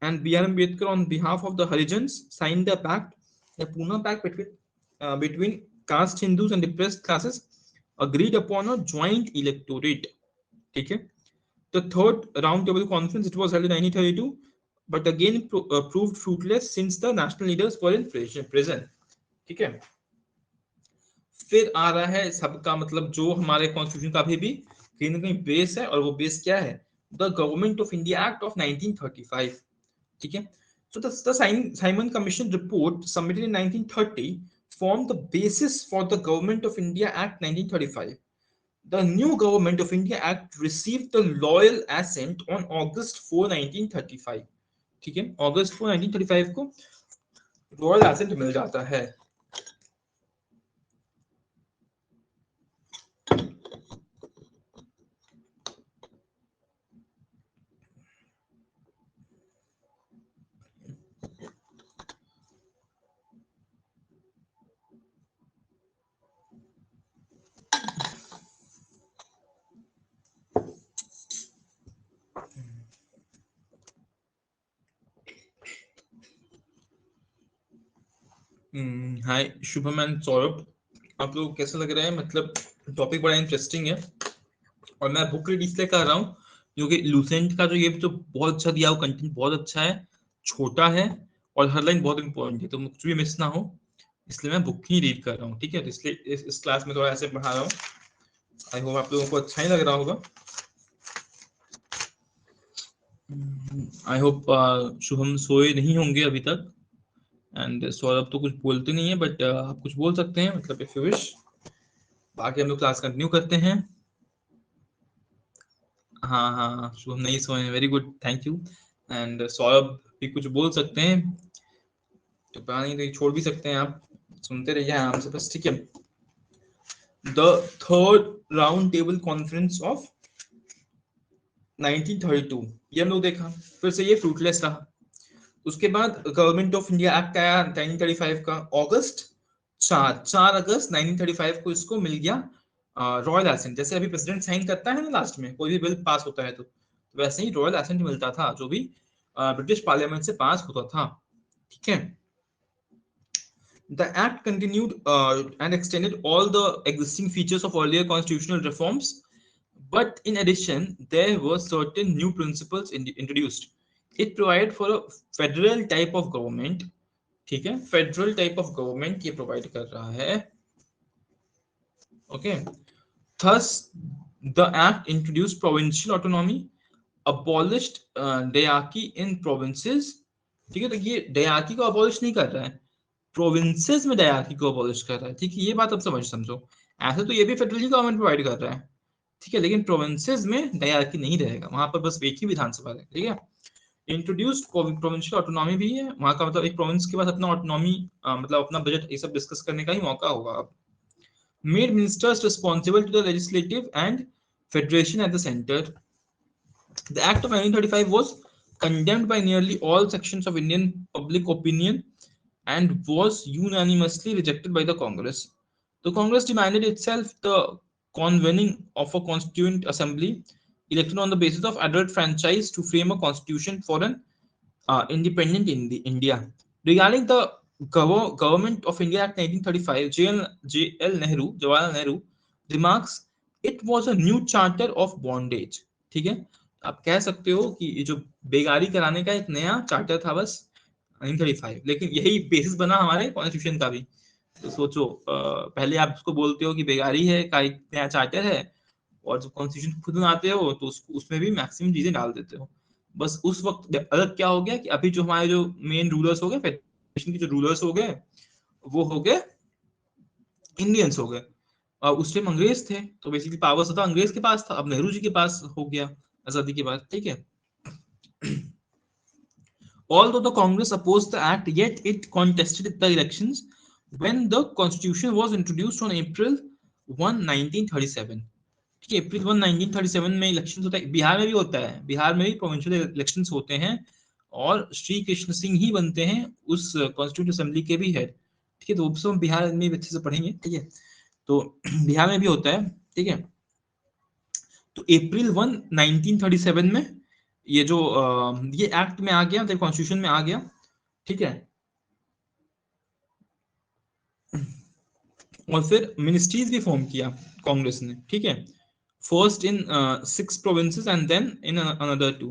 and B.R. Ambedkar on behalf of the Harijans signed the pact. The Pune Pact between caste Hindus and depressed classes agreed upon a joint electorate. ठीक है. The third round table conference, it was held in 1932, but again proved fruitless since the national leaders were in prison. ठीक है. फिर आ रहा है सबका मतलब जो हमारे कॉन्स्टिट्यूशन का भी कहीं ना कहीं बेस है, और वो बेस क्या है? The government of India act of 1935. ठीक है. So the Simon Commission report submitted in 1930 formed the basis for the Government of India Act 1935. The new Government of India Act received the loyal assent on August 4, 1935. ठीक है. August 4, 1935 को royal accent मिल जाता है. हाय Shubham and Saurabh, आप लोग कैसा लग रहा है? मतलब टॉपिक बड़ा इंटरेस्टिंग है, और मैं बुक रीड इसलिए कर रहा हूँ क्योंकि लूसेंट का जो ये जो बहुत अच्छा दिया हुआ कंटेंट बहुत अच्छा है, छोटा है और हर लाइन बहुत इंपॉर्टेंट है, तो कुछ भी मिस ना हो इसलिए मैं बुक ही रीड कर रहा हूँ. ठीक है. इसलिए इस क्लास में थोड़ा ऐसे पढ़ा रहा हूँ. आई होप आप लोगों को अच्छा ही लग रहा होगा. आई होप शुभम सोए नहीं होंगे अभी तक, एंड सौरभ तो कुछ बोलते नहीं है, बट आप कुछ बोल सकते हैं मतलब इफ यू विश. बाकी हम लोग क्लास कंटिन्यू करते हैं. हाँ, शुभम नहीं सोए हैं. Very good, thank you. And Saurabh भी कुछ बोल सकते हैं, तो पता नहीं तो छोड़ भी सकते हैं, आप सुनते रहिए आराम से बस. ठीक है. The third round table conference of 1932, ये हम लोग देखा. फिर से ये फ्रूटलेस रहा. उसके बाद गवर्नमेंट ऑफ इंडिया एक्ट आया 1935 का. अगस्त 4 अगस्त 1935 को इसको मिल गया रॉयल एसेंट. जैसे अभी प्रेसिडेंट साइन करता है ना लास्ट में कोई भी बिल पास होता है, तो वैसे ही रॉयल एसेंट मिलता था जो भी ब्रिटिश पार्लियामेंट से पास होता था. ठीक है. The act continued and extended all the existing features of earlier constitutional reforms, but in addition, there were certain new principles introduced. It provided for a federal type of government. ठीक है. Federal type of government ये provide कर रहा है. Okay. Thus, the act introduced provincial autonomy, abolished diarchy in provinces. ठीक है. तो ये diarchy को abolish नहीं कर रहा है, प्रोविंसेस में डायरार्की को अबॉलिश कर रहा है. ठीक है. ये बात अब समझो. ऐसे तो ये भी फेडरल ही गवर्नमेंट प्रोवाइड कर रहा है. ठीक है. लेकिन प्रोविंसेस में डायरार्की नहीं रहेगा, वहां पर बस एक ही विधानसभा है. ठीक है. इंट्रोड्यूस्ड प्रोविंशियल ऑटोनॉमी भी है. वहां का मतलब एक प्रोविंस के पास अपना ऑटोनॉमी मतलब अपना बजट ये सब डिस्कस करने का ही मौका होगा अब. Made ministers responsible to the legislative and federation at the centre. The Act of 1935 was condemned by nearly all sections of Indian public opinion and was unanimously rejected by the Congress. The Congress demanded itself the convening of a constituent assembly elected on the basis of adult franchise to frame a constitution for an independent India. Regarding the Government of India Act 1935, Jawaharlal Nehru remarks, it was a new charter of bondage. ठीक है. आप कह सकते हो कि ये जो बेगारी कराने का एक नया चार्टर था बस 1935, लेकिन यही बेसिस बना हमारे कॉन्स्टिट्यूशन का भी. तो सोचो पहले आप उसको बोलते हो कि बेगारी है का एक नया चार्टर है, और जब कॉन्स्टिट्यूशन खुद बनाते हो तो उसमें भी मैक्सिमम चीजें डाल देते हो. बस उस वक्त अलग क्या हो गया कि अभी जो हमारे जो मेन रूलर्स हो गए, फेडरेशन के जो रूलर्स हो गए, वो हो गए इंडियंस हो गए. और उस टाइम अंग्रेज थे, तो बेसिकली पावर था अंग्रेज के पास था. अब नेहरू जी के पास हो गया आजादी के बाद. ठीक है. Although the Congress opposed the act, yet it contested the elections when the constitution was introduced on April 1, 1937. ठीक है. अप्रैल 1, 1937 में इलेक्शन होता है. बिहार में भी होता है, बिहार में भी प्रोविंशियल इलेक्शंस होते हैं, और श्री कृष्ण सिंह ही बनते हैं उस कॉन्स्टिट्यूंट असेंबली के भी हेड. ठीक है. तो वो सब बिहार में अच्छे से पढ़ेंगे. ठीक है. तो बिहार में भी होता है, ठीक है। तो अप्रैल 1 1937 में ये जो ये एक्ट में आ गया, तो कॉन्स्टिट्यूशन में आ गया, ठीक है। और फिर मिनिस्ट्रीज भी फॉर्म किया कांग्रेस ने, ठीक है। First in 6 provinces and then in another 2.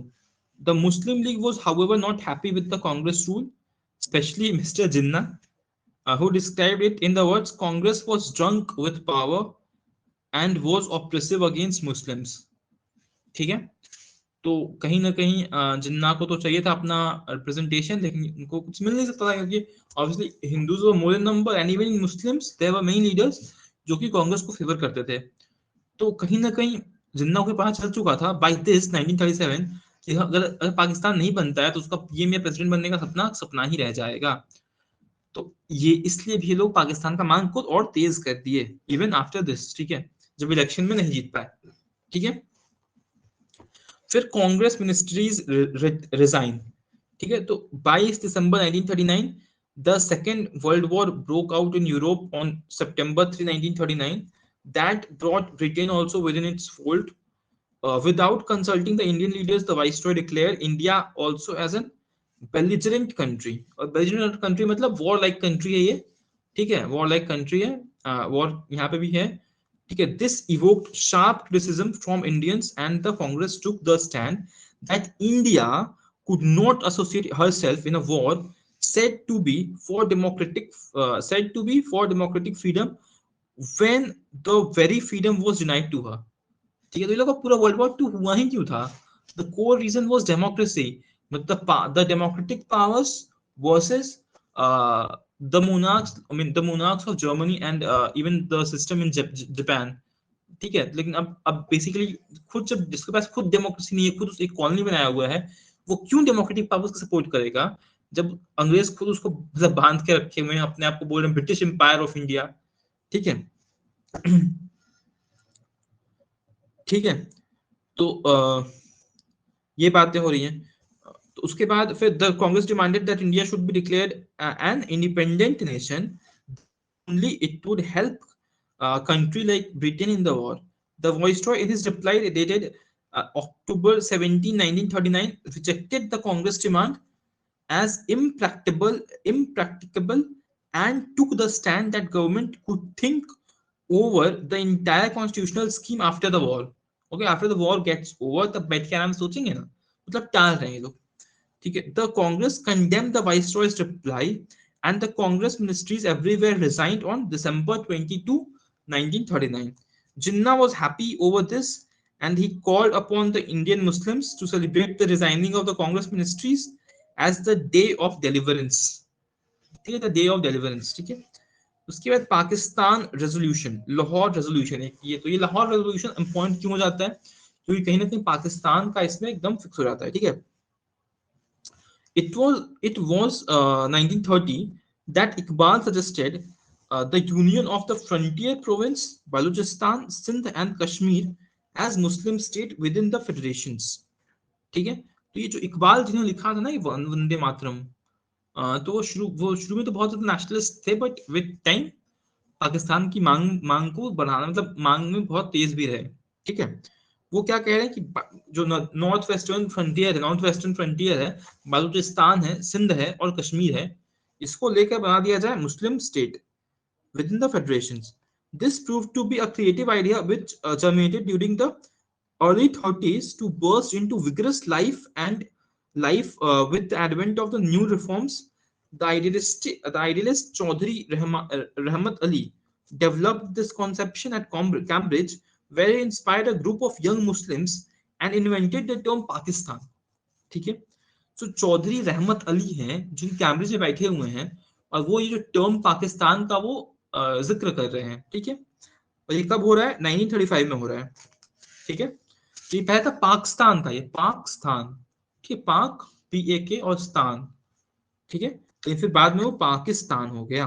The Muslim League was, however, not happy with the Congress rule, especially Mr. Jinnah, who described it in the words, Congress was drunk with power and was oppressive against Muslims, ठीक है। तो कहीं ना कहीं जिन्ना को तो चाहिए था अपना रिप्रेजेंटेशन, लेकिन उनको कुछ मिल नहीं सकता था, क्योंकि obviously Hindus were more in number and even in Muslims there were many leaders जो कि कांग्रेस को फेवर करते थे। तो कहीं ना कहीं जिन्ना को पता चल चुका था बाय दिस 1937 कि अगर पाकिस्तान नहीं बनता है तो उसका पीएम या प्रेसिडेंट बनने का सपना सपना ही रह जाएगा। तो ये इसलिए भी लोग पाकिस्तान का मांग को और तेज कर दिए इवन आफ्टर दिस, ठीक है, जब इलेक्शन में नहीं जीत पाए, ठीक है। फिर कांग्रेस मिनिस्ट्रीज रिजाइन, ठीक है। तो 22 दिसंबर 1939 the second world war broke out in Europe on September 3 1939 that brought Britain also within its fold. Without consulting the Indian leaders, the Viceroy declared India also as an belligerent country. और belligerent country मतलब war like country है ये, ठीक है, war like country है, war यहाँ पे भी है, ठीक है। This evoked sharp criticism from Indians and the Congress took the stand that India could not associate herself in a war said to be for democratic freedom when the very freedom was denied to her, ठीक है। तो ये लोग का पूरा world war to हुआ ही क्यों था? The core reason was democracy, मतलब the democratic powers versus the monarchs, I mean the monarchs of Germany and even the system in Japan, ठीक है। लेकिन अब बेसिकली खुद जब जिसके पास खुद डेमोक्रेसी नहीं है, खुद एक कॉलोनी बनाया हुआ है, वो क्यों डेमोक्रेटिक पावर्स को सपोर्ट करेगा जब अंग्रेज खुद उसको मतलब बांध के रखे हुए हैं, अपने आप को बोल रहे हैं ब्रिटिश एम्पायर ऑफ इंडिया, ठीक है। ठीक है। तो ये बातें हो रही हैं। तो उसके बाद फिर the Congress demanded that India should be declared an independent nation, only it would help country like Britain in the war. The Viceroy, in his reply dated October 17, 1939, rejected the Congress demand as impracticable, and took the stand that government could think over the entire constitutional scheme after the war. Okay, after the war gets over, तब बैठ के आराम से सोचेंगे ना, मतलब टाल रहे हैं लोग, ठीक है। The Congress condemned the Viceroy's reply, and the Congress ministries everywhere resigned on December 22, 1939. Jinnah was happy over this, and he called upon the Indian Muslims to celebrate the resigning of the Congress ministries as the day of deliverance, ठीक है, the day of deliverance, ठीक है। उसके बाद Pakistan resolution, Lahore resolution, एक ये तो ये लाहौर रेजोल्यूशन इंपॉर्टेंट क्यों हो जाता है, क्योंकि कहीं ना कहीं पाकिस्तान का इसमें एकदम फिक्स हो जाता है, ठीक है। It was 1930 that Iqbal suggested the union of the frontier province Balochistan, Sindh and Kashmir as Muslim state within the federations, ठीक है। तो ये जो इकबाल जिन्होंने लिखा था ना ये वंदे मातरम, तो वो शुरू में तो बहुत ज्यादा नेशनलिस्ट थे, बट विद टाइम पाकिस्तान की मांग को बढ़ाना, मतलब मांग में बहुत तेज भी रहे, ठीक है। वो क्या कह रहे हैं कि जो नॉर्थ वेस्टर्न फ्रंटियर है, बलूचिस्तान है, सिंध है और कश्मीर है, इसको लेकर बना दिया जाए मुस्लिम state within the federations. This proved to be a creative idea which germinated during the early 30s to burst into vigorous life with the advent of the new reforms. The idealist Chaudhry Rahmat Ali developed this conception at Cambridge, where he inspired a group of young Muslims and invented the term Pakistan, ठीक है। तो चौधरी रहमत अली हैं जो Cambridge में बैठे हुए हैं, और वो ये जो टर्म पाकिस्तान का वो जिक्र कर रहे हैं, ठीक है। और ये कब हो रहा है? 1935 में हो रहा है, ठीक है। तो ये पहले था पाकिस्तान था, ये पाकिस्तान, ठीक है, पाक PAK और स्थान, ठीक है। तो फिर बाद में वो पाकिस्तान हो गया।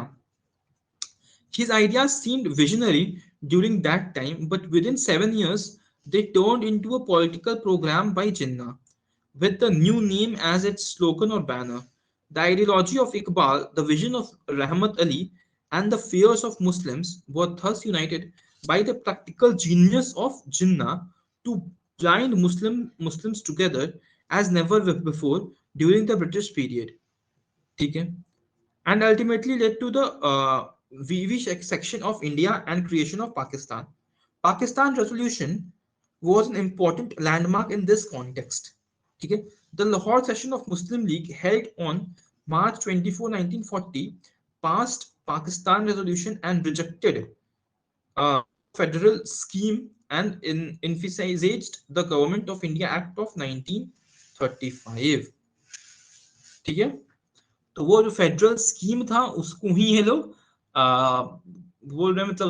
His ideas seemed visionary during that time, but within 7 years they turned into a political program by Jinnah, with the new name as its slogan or banner. The ideology of Iqbal, the vision of Rahmat Ali, and the fears of Muslims were thus united by the practical genius of Jinnah to bind Muslims together as never before during the British period. ठीक है? And ultimately led to the VV section of India and creation of Pakistan. Pakistan resolution was an important landmark in this context. Okay? The Lahore session of Muslim League held on March 24, 1940 passed Pakistan resolution and rejected federal scheme and emphasized the Government of India Act of 1935. ठीक है, तो वो जो federal scheme था उसको ही ये लोग बोल रहे हैं, मतलब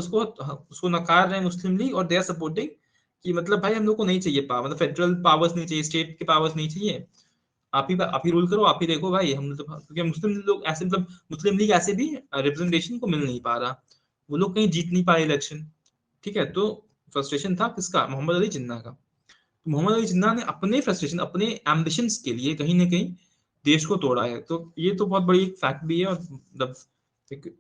उसको नकार रहे हैं मुस्लिम लीग, और दे आर सपोर्टिंग कि मतलब भाई हम लोग को नहीं चाहिए पावर, मतलब फेडरल पावर्स नहीं चाहिए, स्टेट के पावर्स नहीं चाहिए, आप ही रूल करो, आप ही देखो भाई, हम मतलब क्योंकि मुस्लिम लोग ऐसे मतलब मुस्लिम लीग ऐसे भी रिप्रेजेंटेशन को मिल नहीं पा रहा, वो लोग कहीं जीत नहीं पाए इलेक्शन। ठीक है, तो फ्रस्ट्रेशन था किसका? मोहम्मद अली जिन्ना का। तो मोहम्मद अली जिन्ना ने अपने फ्रस्ट्रेशन, अपने एम्बिशंस के लिए कहीं ना कहीं देश को तोड़ा है। तो ये तो बहुत बड़ी फैक्ट भी है, और मतलब एक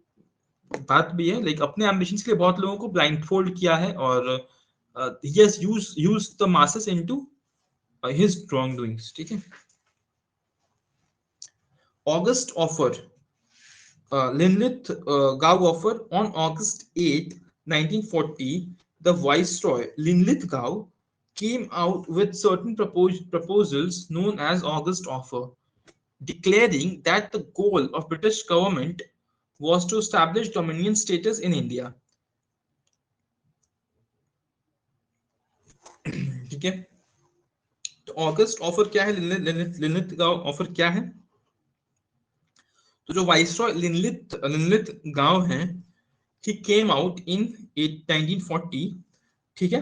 बात भी है, लाइक अपने एम्बिशंस के लिए बहुत लोगों को ब्लाइंडफोल्ड किया है, और he has used the masses into his wrongdoings। ठीक है, August offer, Linlith Gao offer on August 8, 1940, the Viceroy Linlith Gao came out with certain proposals known as August offer, declaring that the goal of British government was to establish dominion status in India। ठीक है, तो August offer क्या है, लिनलिथ गांव offer क्या है? तो जो वाइसरॉय लिनलिथ गांव है, he came out in 1940, ठीक है,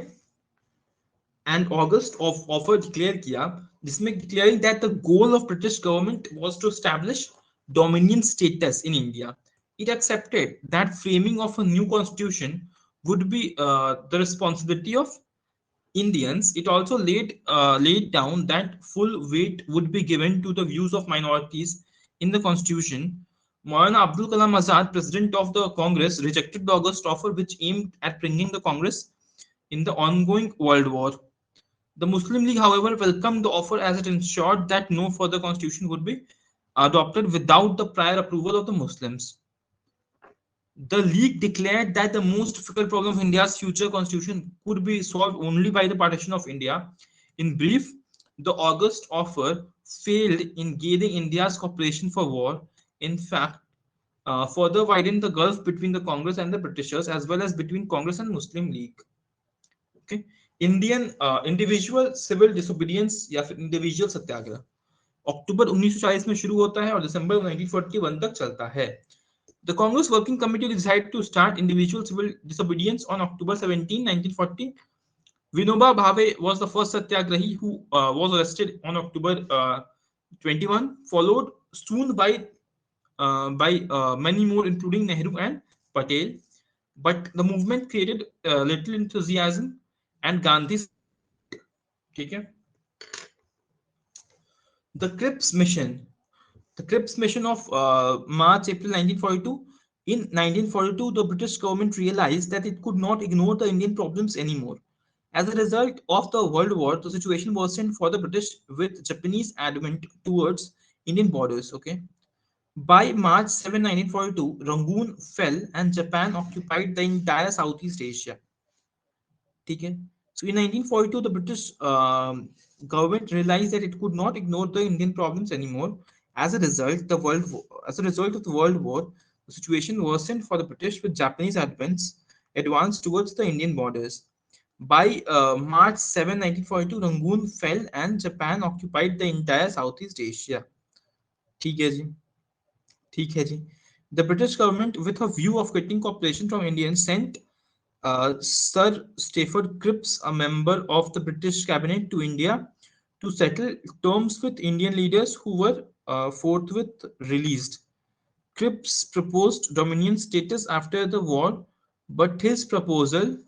and August of offer declare किया, जिसमें declaring that the goal of British government was to establish dominion status in India। It accepted that framing of a new constitution would be the responsibility of Indians. It also laid down that full weight would be given to the views of minorities in the constitution। Maulana Abdul Kalam Azad, president of the Congress, rejected the August offer, which aimed at bringing the Congress in the ongoing World War। The Muslim League, however, welcomed the offer as it ensured that no further constitution would be adopted without the prior approval of the Muslims। The League declared that the most difficult problem of India's future constitution could be solved only by the partition of India। In brief, the August offer failed in gaining India's cooperation for war. In fact, further widened the gulf between the Congress and the Britishers, as well as between Congress and Muslim League। Okay, Indian individual civil disobedience या फिर individual सत्याग्रह अक्टूबर 1940 में शुरू होता है और दिसंबर 1941 तक चलता है। The Congress Working Committee decided to start individual civil disobedience on October 17, 1940। Vinoba Bhave was the first satyagrahi who was arrested on October 21, followed soon by many more, including Nehru and Patel. But the movement created little enthusiasm, and Gandhi, ठीक है, the Cripps mission, the Cripps mission of March-April 1942. In 1942, the British government realized that it could not ignore the Indian problems anymore. As a result of the World War, the situation worsened for the British, with Japanese advent towards Indian borders। Okay, by March 7, 1942, Rangoon fell and Japan occupied the entire Southeast Asia। ठीक है, so in 1942, the British government realized that it could not ignore the Indian problems anymore। As a result, as a result of the World War, the situation worsened for the British, with Japanese advance towards the Indian borders। By March 7, 1942, Rangoon fell and Japan occupied the entire Southeast Asia। ठीक है जी, ठीक है जी। The British government, with a view of getting cooperation from Indians, sent Sir Stafford Cripps, a member of the British cabinet, to India to settle terms with Indian leaders, who were forthwith released। Cripps proposed dominion status after the war, but his proposal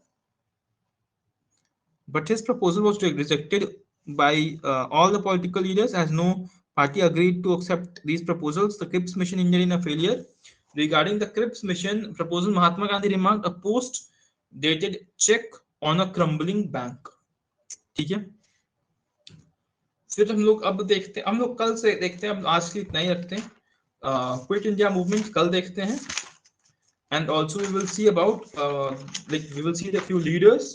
was rejected by all the political leaders, as no party agreed to accept these proposals। The Cripps mission ended in a failure, Regarding the Cripps mission proposal, Mahatma Gandhi remarked, a post dated check on a crumbling bank. ठीक है, फिर हम लोग अब देखते हैं, हम लोग कल से देखते हैं, अब आज के लिए इतना ही रखते हैं. क्विट इंडिया मूवमेंट कल देखते हैं. And also we will see about we will see the few leaders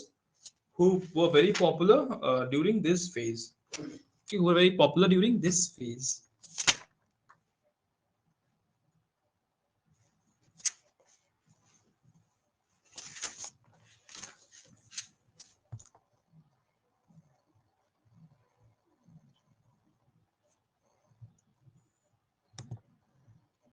who were very popular during this phase. Who were very popular during this phase.